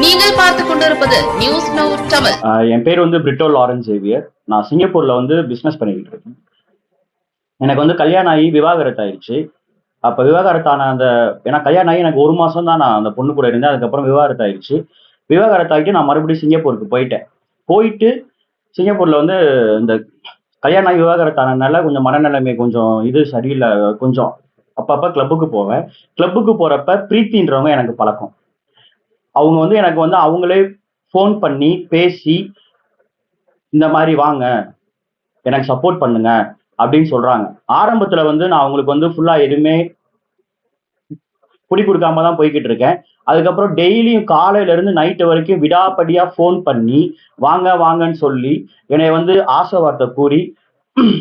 நீங்கள் பார்த்துக் கொண்டிருப்பது நியூஸ் நவ் தமிழ். என் பேர் வந்து பிரிட்டோ லாரன்ஸ் சேவியர். நான் சிங்கப்பூர்ல வந்து பிசினஸ் பண்ணிக்கிட்டு இருக்கேன். எனக்கு வந்து கல்யாணம் ஆகி விவாகரத்து ஆயிடுச்சு. அப்ப விவாகரத்தான ஏன்னா கல்யாணம் ஆகி எனக்கு 1 மாசம் தான் நான் அந்த பொண்ணு கூட இருந்தேன். அதுக்கப்புறம் விவாகரத்து ஆயிடுச்சு. விவாகரத்து ஆகிட்டு நான் மறுபடியும் சிங்கப்பூருக்கு போயிட்டேன். போயிட்டு சிங்கப்பூர்ல வந்து இந்த கல்யாணம் ஆகி விவாகரத்தானதுனால கொஞ்சம் மனநிலைமை கொஞ்சம் சரியில்லை. கொஞ்சம் அப்பப்ப கிளப்புக்கு போவேன். கிளப்புக்கு போறப்ப பிரீத்தின்றவங்க எனக்கு பழக்கம். அவங்க வந்து எனக்கு வந்து அவங்களே ஃபோன் பண்ணி பேசி இந்த மாதிரி வாங்க, எனக்கு சப்போர்ட் பண்ணுங்க அப்படின்னு சொல்றாங்க. ஆரம்பத்துல வந்து நான் அவங்களுக்கு வந்து ஃபுல்லா எதுவுமே புடி கொடுக்காம தான் போய்கிட்டு இருக்கேன். அதுக்கப்புறம் டெய்லியும் காலையில இருந்து நைட்டு வரைக்கும் விடாப்படியா ஃபோன் பண்ணி வாங்க வாங்கன்னு சொல்லி என்னை வந்து ஆசை வார்த்தை கூறி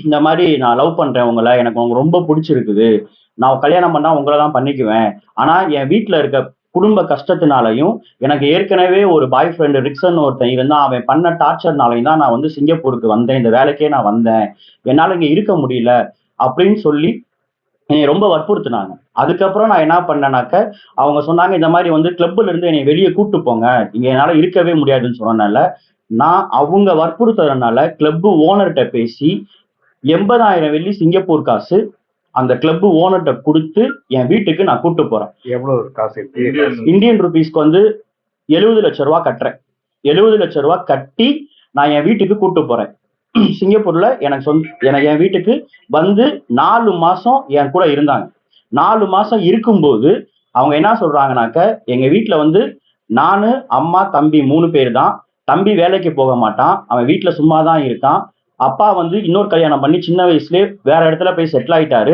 இந்த மாதிரி நான் லவ் பண்றேன் உங்களை, எனக்கு உங்க ரொம்ப பிடிச்சிருக்குது, நான் கல்யாணம் பண்ணா உங்களை தான் பண்ணிக்குவேன், ஆனா என் வீட்டுல இருக்க குடும்ப கஷ்டத்தினாலையும் எனக்கு ஏற்கனவே ஒரு பாய் ஃப்ரெண்டு ரிக்சன் ஒருத்தன் இருந்தான், அவன் பண்ண டார்ச்சர்னாலையும் தான் நான் வந்து சிங்கப்பூருக்கு வந்தேன், இந்த வேலைக்கே நான் வந்தேன், என்னால இங்க இருக்க முடியல அப்படின்னு சொல்லி என்னை ரொம்ப வற்புறுத்தினாங்க. அதுக்கப்புறம் நான் என்ன பண்ணேனாக்க, அவங்க சொன்னாங்க இந்த மாதிரி வந்து கிளப்ல இருந்து என்னை வெளியே கூட்டு போங்க, இங்க என்னால இருக்கவே முடியாதுன்னு சொன்னனால நான் அவங்க வற்புறுத்துறதுனால கிளப் ஓனர்கிட்ட பேசி 80,000 வெள்ளி சிங்கப்பூர் காசு அந்த கிளப் ஓனர்கிட்ட கொடுத்து என் வீட்டுக்கு நான் கூட்டு போறேன். எவ்வளவு காசு? இந்தியன் ருபீஸ்க்கு வந்து 70 லட்சம் ரூபாய் கட்டுறேன். 70 லட்சம் ரூபாய் கட்டி நான் என் வீட்டுக்கு கூட்டு போறேன். சிங்கப்பூர்ல எனக்கு என் வீட்டுக்கு வந்து 4 மாசம் என் கூட இருந்தாங்க. 4 மாசம் இருக்கும்போது அவங்க என்ன சொல்றாங்கனாக்க, எங்க வீட்டுல வந்து நானு, அம்மா, தம்பி 3 பேர் தான். தம்பி வேலைக்கு போக மாட்டான், அவன் வீட்டுல சும்மா தான் இருக்கான். அப்பா வந்து இன்னொரு கல்யாணம் பண்ணி சின்ன வயசுலயே வேற இடத்துல போய் செட்டில் ஆயிட்டாரு.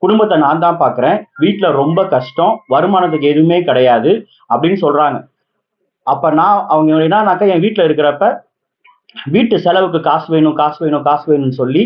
குடும்பத்தை நான் தான் பாக்குறேன், வீட்டுல ரொம்ப கஷ்டம், வருமானத்துக்கு எதுவுமே கிடையாது அப்படின்னு சொல்றாங்க. அப்ப நான் அவங்க என்னன்னாக்கா, என் வீட்டுல இருக்கிறப்ப வீட்டு செலவுக்கு காசு வேணும் காசு வேணும் காசு வேணும்னு சொல்லி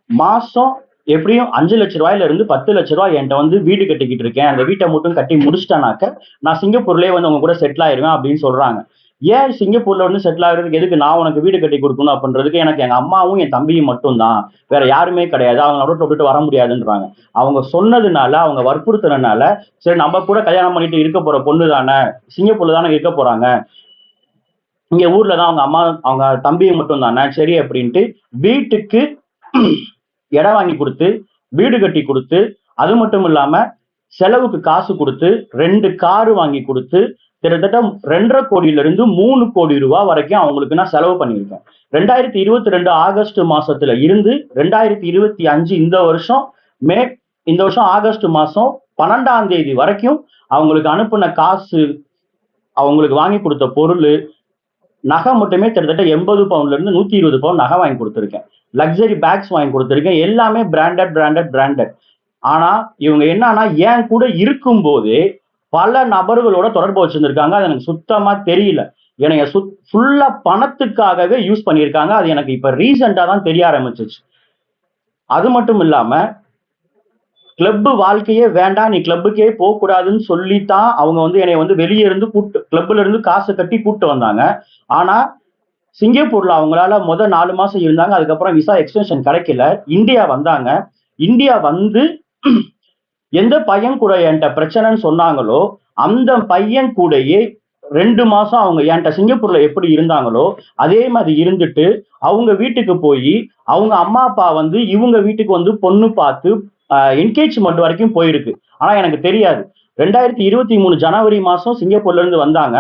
மாசம் எப்படியும் 5 லட்சம் ரூபாயில இருந்து 10 லட்சம் ரூபாய் என்கிட்ட வந்து வீடு கட்டிக்கிட்டு இருக்கேன், அந்த வீட்டை மட்டும் கட்டி முடிச்சிட்டேனாக்க நான் சிங்கப்பூர்லயே வந்து அவங்க கூட செட்டில் ஆயிருவேன் அப்படின்னு சொல்றாங்க. ஏன் சிங்கப்பூர்ல வந்து செட்டில் ஆகுறதுக்கு எதுக்கு நான் உனக்கு வீடு கட்டி கொடுக்கணும் அப்படின்றதுக்கு எனக்கு எங்க அம்மாவும் என் தம்பியும் மட்டும் தான், வேற யாருமே கிடையாது, அவங்களோட விட்டுட்டு வர முடியாதுன்றாங்க. அவங்க சொன்னதுனால, அவங்க வற்புறுத்தினால, சரி நம்ம கூட கல்யாணம் பண்ணிட்டு இருக்க போற பொண்ணு தானே, சிங்கப்பூர்ல தானே இருக்க போறாங்க, இங்க ஊர்ல தான் அவங்க அம்மா அவங்க தம்பியும் மட்டும் தானே, சரி அப்படின்ட்டு வீட்டுக்கு இடம் வாங்கி கொடுத்து வீடு கட்டி கொடுத்து, அது மட்டும் இல்லாம செலவுக்கு காசு கொடுத்து 2 காரு வாங்கி கொடுத்து கிட்டத்தட்ட 2.5 கோடியில இருந்து 3 கோடி ரூபாய் வரைக்கும் அவங்களுக்கு நான் செலவு பண்ணியிருக்கேன். 2022 ஆகஸ்ட் மாசத்துல இருந்து 2025 இந்த வருஷம் ஆகஸ்ட் மாசம் 12ஆம் தேதி வரைக்கும் அவங்களுக்கு அனுப்புன காசு, அவங்களுக்கு வாங்கி கொடுத்த பொருள், நகை மட்டுமே கிட்டத்தட்ட 80 பவுன்ல இருந்து 120 பவுன் நகை வாங்கி கொடுத்துருக்கேன். லக்ஸரி பேக்ஸ் வாங்கி கொடுத்துருக்கேன். எல்லாமே பிராண்டட். ஆனா இவங்க என்னன்னா, ஏன் கூட இருக்கும் போதே பல நபர்களோட தொடர்பு வச்சிருந்திருக்காங்க. அது எனக்கு சுத்தமா தெரியல. என்னைய ஃபுல்லா பணத்துக்காகவே யூஸ் பண்ணியிருக்காங்க. அது எனக்கு இப்ப ரீசெண்டா தான் தெரிய ஆரம்பிச்சிச்சு. அது மட்டும் இல்லாம கிளப் வாழ்க்கையே வேண்டாம், நீ கிளப்புக்கே போக கூடாதுன்னு சொல்லித்தான் அவங்க வந்து என்னை வந்து வெளியே இருந்து கிளப்ல இருந்து காசு கட்டி கூப்பிட்டு வந்தாங்க. ஆனா சிங்கப்பூர்ல அவங்களால 4 மாசம் இருந்தாங்க. அதுக்கப்புறம் விசா எக்ஸ்டென்ஷன் கிடைக்கல. இந்தியா வந்தாங்க. இந்தியா வந்து எந்த பையன் கூட என்கிட்ட பிரச்சனைன்னு சொன்னாங்களோ அந்த பையன் கூடயே 2 மாசம் அவங்க என்கிட்ட சிங்கப்பூர்ல எப்படி இருந்தாங்களோ அதே மாதிரி இருந்துட்டு அவங்க வீட்டுக்கு போய் அவங்க அம்மா அப்பா வந்து இவங்க வீட்டுக்கு வந்து பொண்ணு பார்த்து என்கேஜ்மெண்ட் வரைக்கும் போயிருக்கு. ஆனா எனக்கு தெரியாது. 2023 ஜனவரி மாசம் சிங்கப்பூர்ல இருந்து வந்தாங்க.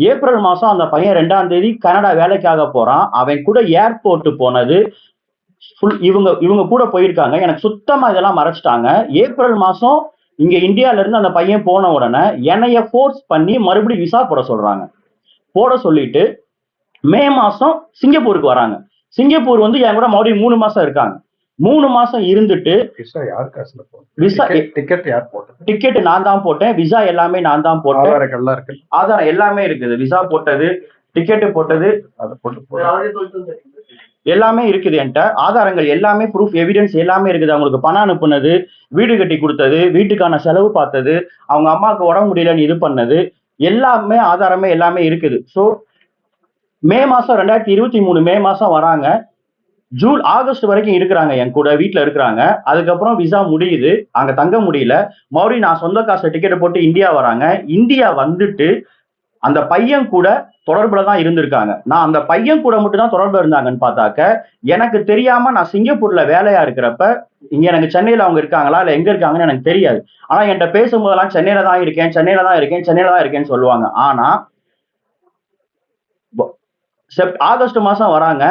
ஏப்ரல் மாசம் அந்த பையன் 2ஆம் தேதி கனடா வேலைக்காக போறான். அவன் கூட ஏர்போர்ட் போனது இவங்க கூட போயிருக்காங்க. எனக்கு சுத்தமா இதெல்லாம் மறைச்சிட்டாங்க. ஏப்ரல் மாசம் இங்க இந்தியால இருந்து அந்த பையன் போன உடனே என்னைய ஃபோர்ஸ் பண்ணி மறுபடியும் விசா போட சொல்லிட்டு மே மாசம் சிங்கப்பூருக்கு வராங்க. சிங்கப்பூர் வந்து என் கூட மறுபடியும் 3 மாசம் இருக்காங்க. 3 மாசம் இருந்துட்டு டிக்கெட் நான் தான் போட்டேன், விசா எல்லாமே நான் தான் போட்டேன், ஆதாரம் எல்லாமே இருக்குது, விசா போட்டது, டிக்கெட் போட்டது, எல்லாமே இருக்குது என்கிட்ட. ஆதாரங்கள் எல்லாமே, ப்ரூஃப் எவிடன்ஸ் எல்லாமே இருக்குது. அவங்களுக்கு பணம் அனுப்புனது, வீடு கட்டி கொடுத்தது, வீட்டுக்கான செலவு பார்த்தது, அவங்க அம்மாவுக்கு உடம்பு முடியலன்னு இது பண்ணது எல்லாமே ஆதாரமே எல்லாமே இருக்குது. ஸோ மே மாசம் 2023 மே மாசம் வராங்க. ஆகஸ்ட் வரைக்கும் இருக்கிறாங்க, என் கூட வீட்டுல இருக்கிறாங்க. அதுக்கப்புறம் விசா முடியுது, அங்க தங்க முடியல. மறுபடியும் நான் சொந்த காசு டிக்கெட் போட்டு இந்தியா வராங்க. இந்தியா வந்துட்டு அந்த பையன் கூட தொடர்புல தான் இருந்திருக்காங்க. நான் அந்த பையன் கூட மட்டும் தான் தொடர்புல இருந்தாங்கன்னு பார்த்தாக்க, எனக்கு தெரியாம நான் சிங்கப்பூர்ல வேலையா இருக்கிறப்ப, இங்க எனக்கு சென்னையில அவங்க இருக்காங்களா? இல்ல எங்க இருக்காங்கன்னு எனக்கு தெரியாது. ஆனா என்ட்ட பேசும்போதெல்லாம் சென்னையில தான் இருக்கேன், சென்னையில தான் இருக்கேன், சென்னையில தான் இருக்கேன்னு சொல்லுவாங்க. ஆனா ஆகஸ்ட் மாசம் வராங்க.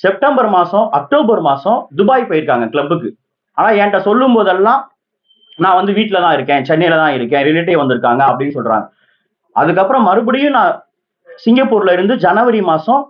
செப்டம்பர் மாசம், அக்டோபர் மாசம் துபாய் போயிருக்காங்க கிளப்புக்கு. ஆனா என்ட்ட சொல்லும் போதெல்லாம் நான் வந்து வீட்ல தான் இருக்கேன், சென்னையில தான் இருக்கேன், ரிலேட்டிவ் வந்திருக்காங்க அப்படின்னு சொல்றாங்க. அதுக்கப்புறம் மறுபடியும் நான் சிங்கப்பூர்ல இருந்து ஜனவரி மாசம்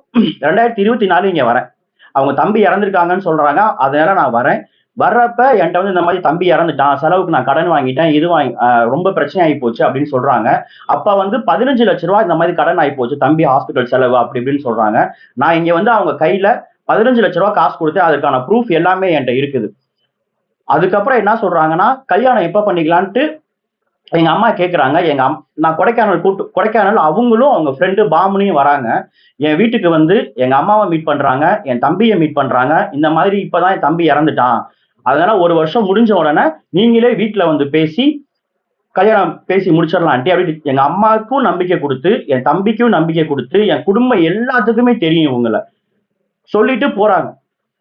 2024 இங்க வரேன். அவங்க தம்பி இறந்திருக்காங்கன்னு சொல்றாங்க. அதனால நான் வரேன். வர்றப்ப என்கிட்ட வந்து இந்த மாதிரி தம்பி இறந்துட்டான், செலவுக்கு நான் கடன் வாங்கிட்டேன், இது வாங்கி ரொம்ப பிரச்சனை ஆகி போச்சு அப்படின்னு சொல்றாங்க. அப்ப வந்து 15 லட்ச ரூபாய் இந்த மாதிரி கடன் ஆகி போச்சு, தம்பி ஹாஸ்பிட்டல் செலவு அப்படி இப்படின்னு சொல்றாங்க. நான் இங்க வந்து அவங்க கையில 15 லட்ச ரூபாய் காசு கொடுத்து அதுக்கான ப்ரூஃப் எல்லாமே என்கிட்ட இருக்குது. அதுக்கப்புறம் என்ன சொல்றாங்கன்னா, கல்யாணம் எப்ப பண்ணிக்கலான்ட்டு எங்க அம்மா கேக்குறாங்க. நான் கொடைக்கானல் அவங்களும் அவங்க ஃப்ரெண்டு பாமுனியும் வராங்க. என் வீட்டுக்கு வந்து எங்க அம்மாவை மீட் பண்றாங்க, என் தம்பியை மீட் பண்றாங்க. இந்த மாதிரி இப்பதான் என் தம்பி இறந்துட்டான், அதனால 1 வருஷம் முடிஞ்ச உடனே நீங்களே வீட்டுல வந்து பேசி கல்யாணம் பேசி முடிச்சிடலான்ட்டு அப்படின்னு எங்க அம்மாவுக்கும் நம்பிக்கை கொடுத்து, என் தம்பிக்கும் நம்பிக்கை கொடுத்து, என் குடும்பம் எல்லாத்துக்குமே தெரியும் இவங்கள சொல்லிட்டு போறாங்க.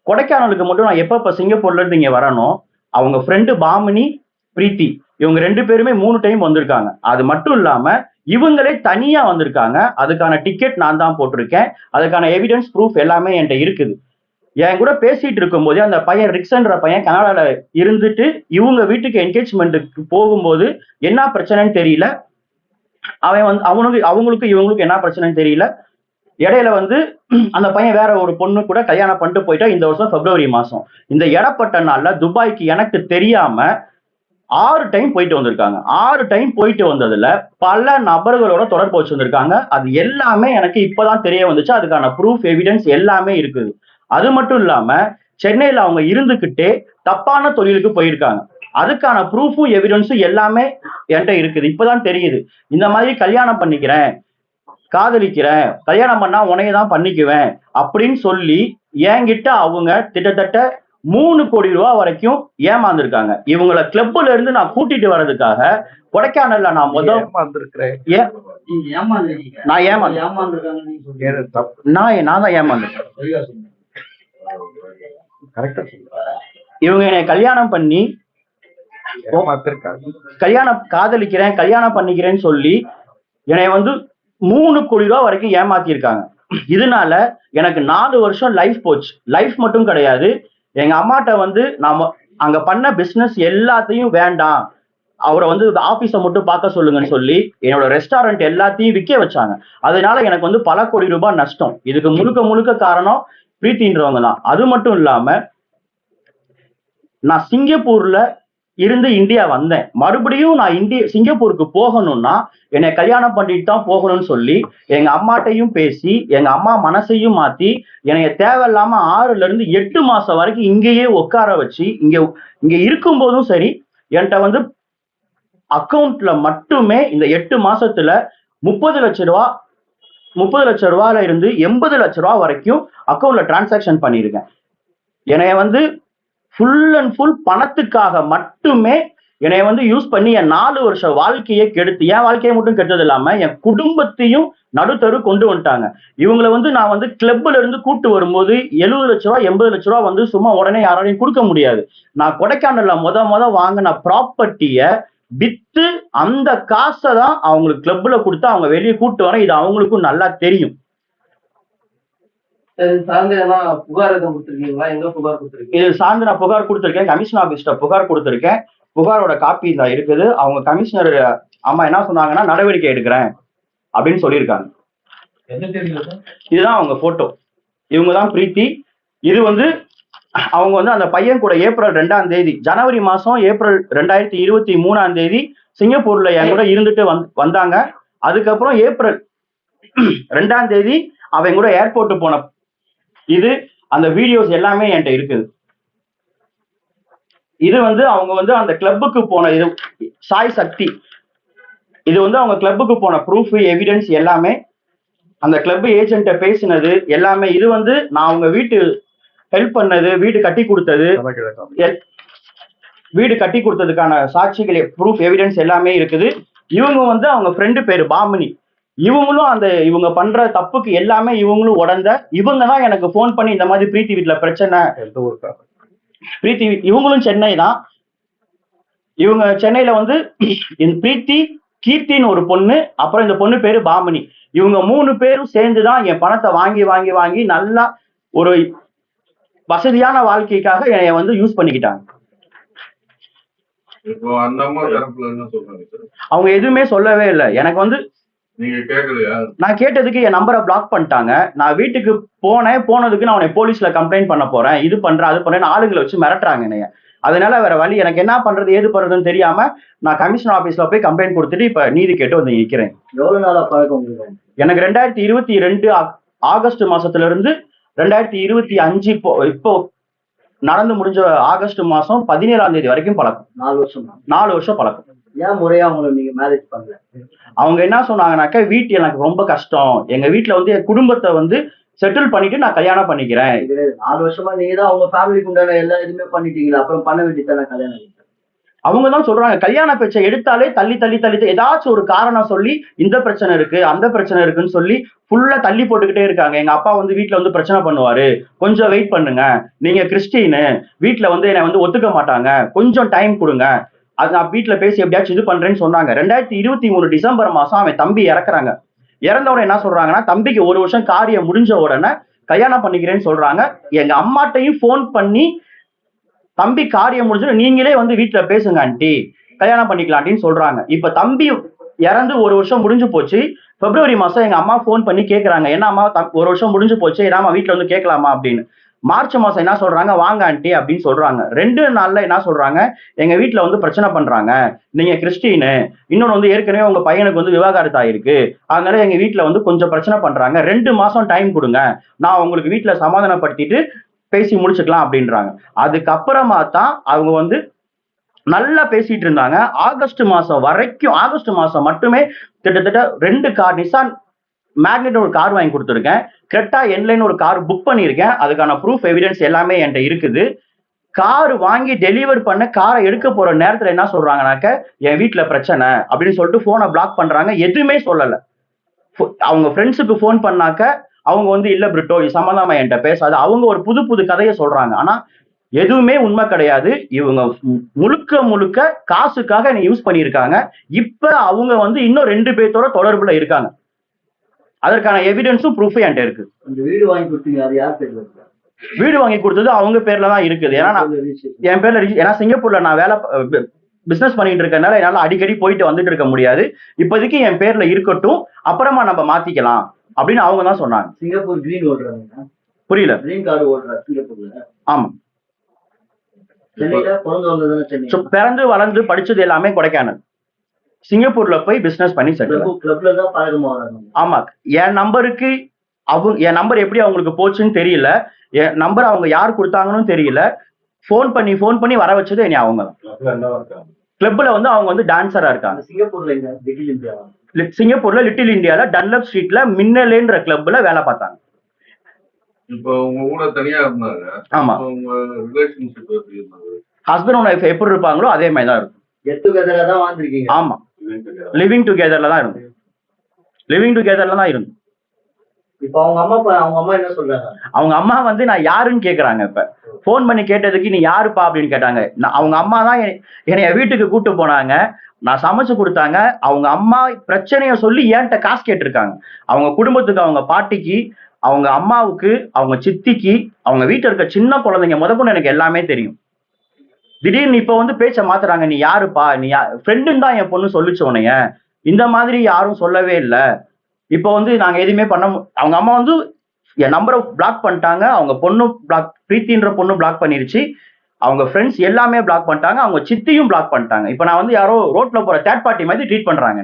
கொடைக்கானலுக்கு மட்டும் நான் எப்ப சிங்கப்பூர்ல இருந்து இங்க வரணும், அவங்க ஃப்ரெண்டு பாமினி, பிரீத்தி இவங்க 2 பேருமே 3 டைம் வந்திருக்காங்க. அது மட்டும் இல்லாம இவங்களே தனியா வந்திருக்காங்க. அதுக்கான டிக்கெட் நான் தான் போட்டிருக்கேன். அதுக்கான எவிடன்ஸ் ப்ரூஃப் எல்லாமே என்கிட்ட இருக்குது. என் கூட பேசிட்டு இருக்கும்போது அந்த பையன் ரிக்ஸன்ற பையன் கனடால இருந்துட்டு இவங்க வீட்டுக்கு என்கேஜ்மெண்ட்டுக்கு போகும்போது என்ன பிரச்சனைன்னு தெரியல. அவன் வந்து அவங்களுக்கு இவங்களுக்கு என்ன பிரச்சனைன்னு தெரியல. இடையில வந்து அந்த பையன் வேற ஒரு பொண்ணு கூட கல்யாணம் பண்ணிட்டு போயிட்டா இந்த வருஷம் பிப்ரவரி மாசம். இந்த இடப்பட்ட நாள்ல துபாய்க்கு எனக்கு தெரியாம 6 டைம் போயிட்டு வந்திருக்காங்க. 6 டைம் போயிட்டு வந்ததுல பல நபர்களோட தொடர்பு வச்சிருந்திருக்காங்க. அது எல்லாமே எனக்கு இப்பதான் தெரிய வந்துச்சு. அதுக்கான ப்ரூஃப் எவிடன்ஸ் எல்லாமே இருக்குது. அது மட்டும் இல்லாம சென்னையில அவங்க இருந்துகிட்டே தப்பான தொழிலுக்கு போயிருக்காங்க. அதுக்கான ப்ரூஃபும் எவிடன்ஸும் எல்லாமே என்கிட்ட இருக்குது. இப்பதான் தெரியுது. இந்த மாதிரி கல்யாணம் பண்ணிக்கிறேன், காதலிக்கிறேன், கல்யாணம் பண்ணா உன்னைய தான் பண்ணிக்குவேன் அப்படின்னு சொல்லி என்கிட்ட அவங்க கிட்டத்தட்ட 3 கோடி ரூபாய் வரைக்கும் ஏமாந்துருக்காங்க. இவங்கள கிளப்ல இருந்து நான் கூட்டிட்டு வர்றதுக்காக கொடைக்கானல்ல நான் நான் தான் ஏமாந்துருக்கேன். இவங்க என்னை கல்யாணம் பண்ணி காதலிக்கிறேன், கல்யாணம் பண்ணிக்கிறேன்னு சொல்லி என்னை வந்து 3 கோடி ரூபாய் வரைக்கும் ஏமாத்தி இருக்காங்க. இதனால எனக்கு 4 வருஷம் லைஃப் போச்சு. லைஃப் மட்டும் கிடையாது, எங்க அம்மாட்ட வந்து நாம அங்க பண்ண பிசினஸ் எல்லாத்தையும் வேண்டாம், அவரை வந்து ஆபீஸ மட்டும் பார்க்க சொல்லுங்கன்னு சொல்லி என்னோட ரெஸ்டாரண்ட் எல்லாத்தையும் விற்க வச்சாங்க. அதனால எனக்கு வந்து பல கோடி ரூபாய் நஷ்டம். இதுக்கு முழுக்க முழுக்க காரணம் பிரீத்தின்றவங்க தான். அது மட்டும் இல்லாம நான் சிங்கப்பூர்ல இருந்து இந்தியா வந்தேன். மறுபடியும் நான் சிங்கப்பூருக்கு போகணும்னா என்னை கல்யாணம் பண்ணிட்டு தான் போகணும்னு சொல்லி எங்க அம்மாட்டையும் பேசி எங்க அம்மா மனசையும் மாத்தி என்னைய தேவையில்லாம 6ல இருந்து 8 மாசம் வரைக்கும் இங்கேயே உட்கார வச்சு இங்க இருக்கும் போதும் சரி என்கிட்ட வந்து அக்கௌண்ட்ல மட்டுமே இந்த 8 மாசத்துல 30 லட்சம் ரூபாயில இருந்து 80 லட்சம் ரூபாய் வரைக்கும் அக்கௌண்ட்ல டிரான்சாக்ஷன் பண்ணியிருக்கேன். என்னைய வந்து ஃபுல் அண்ட் ஃபுல் பணத்துக்காக மட்டுமே என்னைய வந்து யூஸ் பண்ணி என் 4 வருஷ வாழ்க்கையை கெடுத்து, என் வாழ்க்கையை மட்டும் கெடுத்தது இல்லாம என் குடும்பத்தையும் நடுத்தரு கொண்டு வந்துட்டாங்க. இவங்களை வந்து நான் வந்து கிளப்ல இருந்து கூட்டு வரும்போது 70 லட்ச ரூபா 80 லட்ச ரூபா வந்து சும்மா உடனே யாராலையும் கொடுக்க முடியாது. நான் கொடைக்கானல்ல முத வாங்கின ப்ராப்பர்ட்டிய வித்து அந்த காசை தான் அவங்களுக்கு கிளப்ல கொடுத்து அவங்க வெளியே கூட்டு வரேன். இது அவங்களுக்கும் நல்லா தெரியும். இது சார்ந்து நான் புகார் கொடுத்திருக்கேன். கமிஷனர் ஆபீஸ்ல புகார் கொடுத்திருக்கேன். புகாரோட காப்பி தான் இருக்குது. அவங்க கமிஷனர் அம்மா என்ன சொன்னாங்கன்னா நடவடிக்கை எடுக்கிறேன் அப்படின்னு சொல்லியிருக்காங்க. இதுதான் அவங்க போட்டோ. இவங்க தான் பிரீத்தி. இது வந்து அவங்க வந்து அந்த பையன் கூட ஏப்ரல் 2ஆம் தேதி, ஜனவரி மாசம் ஏப்ரல் 2023ஆம் தேதி சிங்கப்பூர்ல என் கூட இருந்துட்டு வந்தாங்க. அதுக்கப்புறம் ஏப்ரல் 2ஆம் தேதி அவங்க கூட ஏர்போர்ட் போன இது அந்த வீடியோஸ் எல்லாமே என்கிட்ட இருக்குது. இது வந்து அவங்க வந்து அந்த கிளப்புக்கு போன இது சாய் சக்தி, இது வந்து அவங்க கிளப்புக்கு போன ப்ரூஃப் எவிடன்ஸ் எல்லாமே, அந்த கிளப் ஏஜென்ட்ட பேசினது எல்லாமே. இது வந்து நான் அவங்க வீட்டு ஹெல்ப் பண்ணது, வீடு கட்டி கொடுத்ததுக்கான சாட்சிகள் ப்ரூஃப் எவிடன்ஸ் எல்லாமே இருக்குது. இவங்க வந்து அவங்க ஃப்ரெண்டு பேரு பாமினி, இவங்களும் இவங்க பண்ற தப்புக்கு எல்லாமே இவங்களும் உடந்த இவங்க தான் எனக்கு ஃபோன் பண்ணி இந்த மாதிரி பிரீத்தி வீட்டுல பிரச்சனை. பிரீத்தி இவங்களும் சென்னை தான். இவங்க சென்னையில வந்து இந்த பிரீத்தி, கீர்த்தின்னு ஒரு பொண்ணு, அப்புறம் இந்த பொண்ணு பேரு பாமணி. இவங்க 3 பேரும் சேர்ந்துதான் என் பணத்தை வாங்கி வாங்கி வாங்கி நல்லா ஒரு வசதியான வாழ்க்கைக்காக என்னைய வந்து யூஸ் பண்ணிக்கிட்டாங்க. அவங்க எதுவுமே சொல்லவே இல்லை. எனக்கு வந்து நான் கேட்டதுக்கு என் நம்பரை பிளாக் பண்ணிட்டாங்க. நான் வீட்டுக்கு போனதுக்கு நான் உன்னை போலீஸ்ல கம்ப்ளைண்ட் பண்ண போறேன், இது பண்றேன் அது பண்றேன் ஆளுங்களை வச்சு மிரட்டுறாங்க என்னைய. அதனால வேற வழி எனக்கு என்ன பண்றது ஏது பண்றதுன்னு தெரியாம நான் கமிஷன் ஆபீஸ்ல போய் கம்ப்ளைண்ட் கொடுத்துட்டு இப்ப நீதி கேட்டு வந்து நிக்கிறேன். எவ்வளவு நாளா பழக்கம்? எனக்கு 2022 ஆகஸ்ட் மாசத்துல இருந்து 2025 இப்போ நடந்து முடிஞ்ச ஆகஸ்ட் மாசம் 17ஆம் தேதி வரைக்கும் பழக்கம். 4 வருஷம் பழக்கம். ஏன் முறையா உங்களை நீங்க மேரேஜ் பண்ணல? அவங்க என்ன சொன்னாங்கன்னாக்கா, வீட்டு எனக்கு ரொம்ப கஷ்டம், எங்க வீட்டுல வந்து என் குடும்பத்தை வந்து செட்டில் பண்ணிட்டு நான் கல்யாணம் பண்ணிக்கிறேன். 4 வருஷமா நீங்க தான் அவங்க ஃபேமிலிக்கு உண்டான எல்லா இதுவுமே பண்ணிட்டீங்களா? அப்புறம் பண்ண வேண்டியதானே கல்யாணம்? அவங்க தான் சொல்றாங்க கல்யாண பேச்சை எடுத்தாலே தள்ளி தள்ளி தள்ளி ஏதாச்சும் ஒரு காரணம் சொல்லி இந்த பிரச்சனை இருக்கு அந்த பிரச்சனை இருக்குன்னு சொல்லி ஃபுல்லா தள்ளி போட்டுக்கிட்டே இருக்காங்க. எங்க அப்பா வந்து வீட்டுல வந்து பிரச்சனை பண்ணுவாரு, கொஞ்சம் வெயிட் பண்ணுங்க, நீங்க கிறிஸ்டின்னு வீட்டுல வந்து என்னை வந்து ஒத்துக்க மாட்டாங்க, கொஞ்சம் டைம் கொடுங்க, அது நான் வீட்டுல பேசி எப்படியாச்சும் இது பண்றேன்னு சொன்னாங்க. 2023 டிசம்பர் மாசம் அவன் தம்பி இறக்குறாங்க. இறந்தவன என்ன சொல்றாங்கன்னா, தம்பிக்கு 1 வருஷம் காரியம் முடிஞ்ச உடனே கல்யாணம் பண்ணிக்கிறேன்னு சொல்றாங்க. எங்க அம்மாட்டையும் போன் பண்ணி தம்பி காரியம் முடிஞ்சு நீங்களே வந்து வீட்டுல பேசுங்க ஆண்டி, கல்யாணம் பண்ணிக்கலாம் ஆண்டின்னு சொல்றாங்க. இப்ப தம்பி இறந்து 1 வருஷம் முடிஞ்சு போச்சு. பிப்ரவரி மாசம் எங்க அம்மா போன் பண்ணி கேக்குறாங்க, என்ன அம்மா 1 வருஷம் முடிஞ்சு போச்சு, ஏன்னா வீட்டுல வந்து கேட்கலாமா அப்படின்னு. மார்ச் மாசம் என்ன சொல்றாங்க, வாங்க ஆண்டி அப்படின்னு சொல்றாங்க. 2 நாள்ல என்ன சொல்றாங்க, எங்க வீட்டுல வந்து பிரச்சனை பண்றாங்க, நீங்க கிறிஸ்டின்னு, இன்னொன்னு வந்து ஏற்கனவே உங்க பையனுக்கு வந்து விவாகரத்து ஆயிருக்கு, அதனால எங்க வீட்டுல வந்து கொஞ்சம் பிரச்சனை பண்றாங்க, 2 மாசம் டைம் கொடுங்க, நான் உங்களுக்கு வீட்டுல சமாதானப்படுத்திட்டு பேசி முடிச்சுக்கலாம் அப்படின்றாங்க. அதுக்கப்புறமா தான் அவங்க வந்து நல்லா பேசிட்டு இருந்தாங்க. ஆகஸ்ட் மாசம் வரைக்கும், ஆகஸ்ட் மாசம் மட்டுமே கிட்டத்தட்ட 2 கார், நிசான் மேக்னெட் ஒரு கார் வாங்கி கொடுத்துருக்கேன், கிரெட்டா என்லைன் ஒரு கார் புக் பண்ணியிருக்கேன், அதுக்கான ப்ரூஃப் எவிடன்ஸ் எல்லாமே என்கிட்ட இருக்குது. கார் வாங்கி டெலிவர் பண்ண காரை எடுக்க போற நேரத்துல என்ன சொல்றாங்கனாக்க, என் வீட்டுல பிரச்சனை அப்படின்னு சொல்லிட்டு போனை பிளாக் பண்றாங்க. எதுவுமே சொல்லல. அவங்க ஃப்ரெண்ட்ஸுக்கு போன் பண்ணாக்க அவங்க வந்து இல்ல பிரிட்டோ சம்மந்தமா என்கிட்ட பேசாது, அவங்க ஒரு புது புது கதையை சொல்றாங்க. ஆனா எதுவுமே உண்மை கிடையாது. இவங்க முழுக்க முழுக்க காசுக்காக என்னை யூஸ் பண்ணியிருக்காங்க. இப்ப அவங்க வந்து இன்னும் 2 பேர்த்தோட தொடர்புல இருக்காங்க. அதற்கான எவிடன்ஸும் ப்ரூஃபும் என்கிட்ட இருக்கு. வீடு வாங்கி கொடுத்தீங்க, அது யார் பேர்ல இருக்கு? வீடு வாங்கி கொடுத்தது அவங்க பேர்ல தான் இருக்குது. ஏன்னா என் பேர்ல, ஏன்னா சிங்கப்பூர்ல நான் பிசினஸ் பண்ணிட்டு இருக்கனால என்னால அடிக்கடி போயிட்டு வந்துட்டு இருக்க முடியாது. இப்போதைக்கு என் பேர்ல இருக்கட்டும், அப்புறமா நம்ம மாத்திக்கலாம் அப்படின்னு அவங்க தான் சொன்னாங்க. சிங்கப்பூர் கிரீன் ஓடுறாங்க. புரியல? கிரீன் கார்டு ஓடுறாங்க சிங்கப்பூர்ல. ஆமா. சென்னையில பிறந்து வந்ததுன்னா சென்னை. பிறந்து வளர்ந்து படிச்சது எல்லாமே கொடைக்கானல். சிங்கப்பூர்ல போய் பிசினஸ் பண்ணி செட்டில். கிளப்ல தான் பழக்கமா வராங்க. ஆமா. என் நம்பருக்கு என் நம்பர் எப்படி அவங்களுக்கு போச்சுன்னு தெரியல, என் நம்பர் அவங்க யார் கொடுத்தாங்கன்னு தெரியல. போன் பண்ணி வர வச்சது என்னை அவங்க தான். கிளப்ல வந்து அவங்க வந்து டான்சரா இருக்காங்க. சிங்கப்பூர்ல எங்க? Little India. சிங்கப்பூர்ல லிட்டில் இந்தியால டன்லப் ஸ்ட்ரீட்ல மின்னலேன்ற கிளப்ல வேலை பார்த்தாங்க. இப்போ உங்க கூட தனியா இருந்தாங்க. ஆமா. உங்க ரிலேஷன்ஷிப் எப்படி இருந்தது? ஹஸ்பண்ட் அண்ட் ஒய்ஃப் எப்படி இருப்பாங்களோ அதே மாதிரி தான் இருக்கும். கெட் டுகெதர்ல தான் வாழ்ந்திருக்கீங்க? ஆமா, லிவிங் டுகெதர்ல தான் இருக்கும். இப்போ அவங்க அம்மா என்ன சொல்றாங்க? அவங்க அம்மா வந்து நான் யாருன்னு கேக்குறாங்க. இப்ப போன் பண்ணி கேட்டதுக்கு நீ யாருப்பா அப்படின்னு கேட்டாங்க. அவங்க அம்மா தான் என்னைய வீட்டுக்கு கூட்டு போனாங்க, நான் சமைச்சு கொடுத்தாங்க. அவங்க அம்மா பிரச்சனைய சொல்லி என்கிட்ட காசு கேட்டிருக்காங்க. அவங்க குடும்பத்துக்கு, அவங்க பாட்டிக்கு, அவங்க அம்மாவுக்கு, அவங்க சித்திக்கு, அவங்க வீட்டுல இருக்க சின்ன குழந்தைங்க முதற்கொண்டு எனக்கு எல்லாமே தெரியும். திடீர்னு இப்ப வந்து பேச்ச மாத்துறாங்க, நீ யாருப்பா, நீ ஃப்ரெண்டுன்னு தான் என் பொண்ணு சொல்லிச்சு உன்னைய, இந்த மாதிரி யாரும் சொல்லவே இல்லை. இப்ப வந்து நாங்க எதுவுமே அவங்க அம்மா வந்து என் நம்பரை பிளாக் பண்ணிட்டாங்க. அவங்க பொண்ணு பிரீத்தின்ற பொண்ணு பிளாக் பண்ணிருச்சு. அவங்க ஃப்ரெண்ட்ஸ் எல்லாமே பிளாக் பண்ணிட்டாங்க. அவங்க சித்தியும் பிளாக் பண்ணிட்டாங்க. இப்ப நான் வந்து யாரோ ரோட்ல போற தேர்ட் பார்ட்டி மாதிரி ட்ரீட் பண்றாங்க.